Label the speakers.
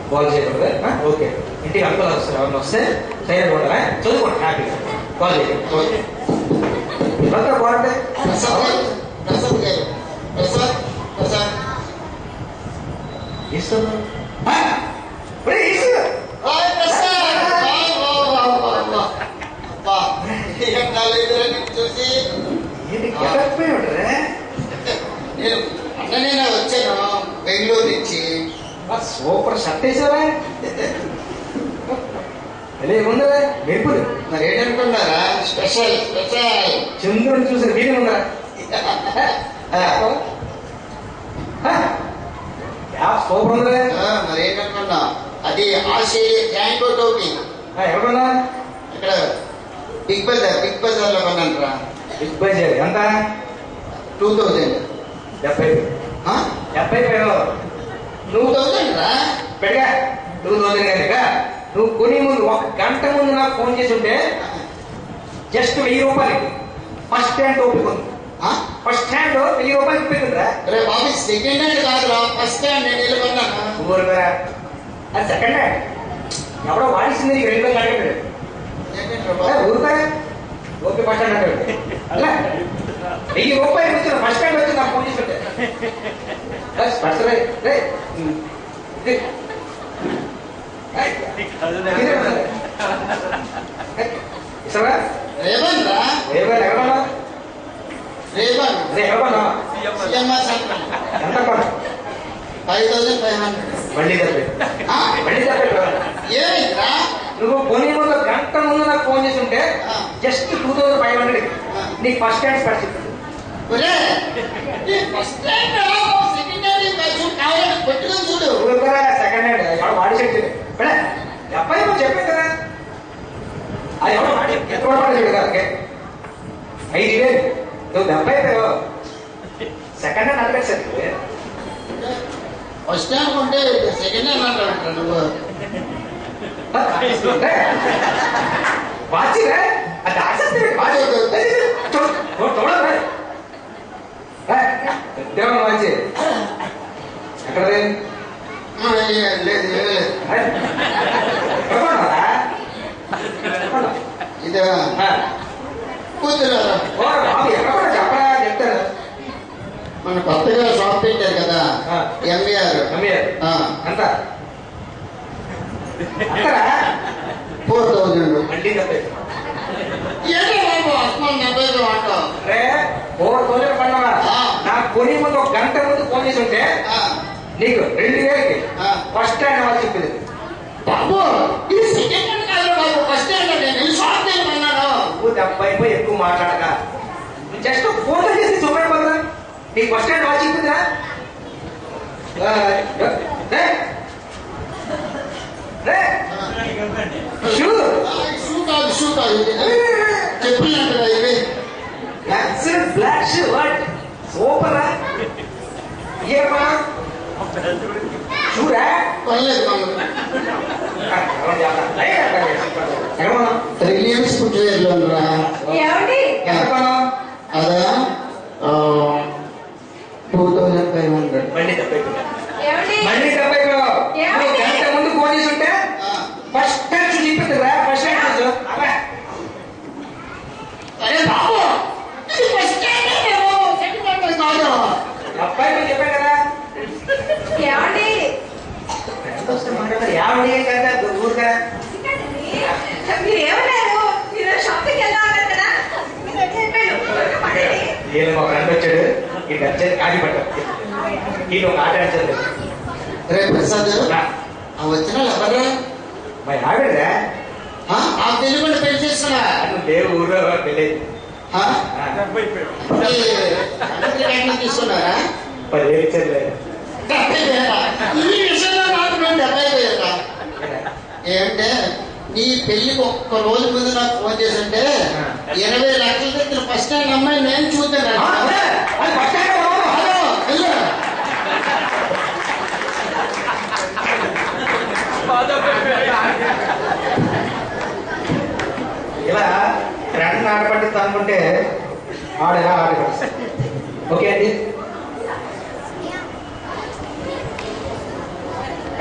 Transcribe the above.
Speaker 1: Call చేయకూడదు. Okay, ఇంటికి అనుకూలం వస్తారు, ఎవరిని వస్తే సైలెంట్ ఉంటారా, చదువుకోండి హ్యాపీగా, కాల్ చేయండి. ఓకే బాగుంటే ఇస్తున్నా
Speaker 2: చూసి
Speaker 1: నేను
Speaker 2: అన్ననే వచ్చాను బెంగళూరు నుంచి.
Speaker 1: సూపర్ షర్ట్ వేసావా, ఏముందా మెరుపులు
Speaker 2: మరి ఏంటనుకున్నారా, స్పెషల్ స్పెషల్
Speaker 1: చంద్రుని చూసిన ఫీలింగ్ ఉందా? సూపర్ ఉందా?
Speaker 2: మరి ఏంటనుకున్నా, అది ఆస్ట్రేలియా ట్యాంకో టోపీ.
Speaker 1: ఎవరున్నా?
Speaker 2: ఇక్కడ బిగ్ బజార్ లో కొన్నాను రా.
Speaker 1: బిగ్ బజార్ ఎంత?
Speaker 2: 2000.
Speaker 1: 70
Speaker 2: 2000 రా.
Speaker 1: పెడగా 2000 కనుక నువ్వు కొని ముందు 1 గంట ముందు నాకు ఫోన్ చేసి ఉంటే జస్ట్ 1000 రూపాయలకి ఫస్ట్ హ్యాండ్ టోపీ కొంది. ఫస్ట్ హ్యాండ్ 1000 రూపాయలకి పెట్టిందిరా.
Speaker 2: రే బాబు, సెకండ్ హ్యాండ్ కాదురా, ఫస్ట్ హ్యాండ్. నేను వెళ్ళి కొన్నాను.
Speaker 1: ఊరుగా అది సెకండ్ హ్యాండ్, ఎవడో వాడిసింది నీకు 2000 అడిగాడు. ఊరుగా ఓకే ఫస్ట్ హ్యాండ్ అంటాడు. అలా 1000 రూపాయలు వచ్చిన ఫస్ట్ హ్యాండ్ వచ్చి నాకు ఫోన్ చేసి ఉంటే ఇస్తావా?
Speaker 2: రేవన్ రా.
Speaker 1: రేవన్ ఎవరన్నా?
Speaker 2: రేవన్
Speaker 1: ఎవరన్నా? ఎంత
Speaker 2: 5500.
Speaker 1: మళ్ళీ
Speaker 2: ఏమైందిరా?
Speaker 1: నువ్వు కొని ముందు గంట ముందు నాకు ఫోన్ చేసి ఉంటే జస్ట్ 2500 నీకు first hand special.
Speaker 2: First hand second hand కావాలని పెట్టుకుని చూడు.
Speaker 1: సెకండ్ హ్యాండ్ ఎవడో వాడి చెట్టు అబ్బాయి నువ్వు చెప్పాను కదా, అది ఎవడో వాడి ఎంత వాడు చూడు కదా 5000 నువ్వు 70 సెకండ్ హ్యాండ్ అడగదు సార్.
Speaker 2: ఫస్ట్ హ్యాండ్ కొంటే సెకండ్ హ్యాండ్ అంటాడు నువ్వు.
Speaker 1: వాచిరా అది ఆసక్తి చూడరా వాచి ఎక్కడ
Speaker 2: లేదు ఇదే కూతురారా.
Speaker 1: చెప్పరా చెప్తారు.
Speaker 2: మన కొత్తగా షాప్ పెట్టారు కదా ఎంబీఆర్.
Speaker 1: ఎంత?
Speaker 2: 4000.
Speaker 1: మళ్ళీ 70 పడినవా? నాకు కొని ముందు 1 గంట ముందు ఫోన్ చేసి ఉంటే నీకు 2000కి ఫస్ట్ హ్యాండ్ వాళ్ళు చెప్పింది.
Speaker 2: బాబు ఇది సెకండ్ హ్యాండ్ కాదు బాబు, ఫస్ట్ హ్యాండ్. నేను షాప్ కొన్నాను.
Speaker 1: నువ్వు 70 ఎక్కువ మాట్లాడక, నువ్వు జస్ట్ ఫోన్ చేసి చూపే కదా నీకు ఫస్ట్ హ్యాండ్ వాళ్ళు చెప్పిందిరా.
Speaker 2: షూ కాదు చెప్పినట్టు ఇవి
Speaker 1: బ్లాక్ షూ సూపర్ ఏమా చూడా
Speaker 2: పర్లేదు. రిలయన్స్ ఫుట్వేర్ లో రా. అదా 2500.
Speaker 1: మళ్ళీ 70 గంట ముందు ఫోన్ చేసి ఉంటే ఫస్ట్ హ్యాండ్ చూపిస్తుందిరా. ఫస్ట్ హ్యాండ్ చూసు.
Speaker 2: అరే బాబు ఇది ఫస్ట్ హ్యాండ్ సెకండ్ హ్యాండ్ కాదు.
Speaker 1: అబ్బాయి మీరు చెప్పాను కదా యాభై కదా ఊరుగా
Speaker 3: మీరు ఏమన్నారు? షాపింగ్ వెళ్ళాలి కదా.
Speaker 1: నేను మా ఫ్రెండ్ వచ్చాడు, ఈ నచ్చేది కాడి పట్టాడు, నేను ఒక ఆట నచ్చదు.
Speaker 2: రే ప్రసాద్ వచ్చిన ఎవరా?
Speaker 1: మరి ఆవిడరా
Speaker 2: ఆ తెలుగుని పెళ్లి చేస్తున్నా.
Speaker 1: లేవు ఊర్లో పెళ్ళి
Speaker 2: తీసుకున్నారా?
Speaker 1: 10,000 ఇచ్చారు.
Speaker 2: ఈ విషయంలో నాకు 70,000. ఏమంటే నీ పెళ్లికి 1 రోజు ముందు నాకు ఫోన్ చేసి ఉంటే 20 లక్షల దగ్గర ఫస్ట్ హ్యాండ్ అమ్మాయి నేను చూద్దాను.
Speaker 1: ఇలా ఫ్రెండ్ ఆడపట్టిస్తా అనుకుంటే ఆడ ఎలా ఆడపడిస్తా. ఓకే అండి.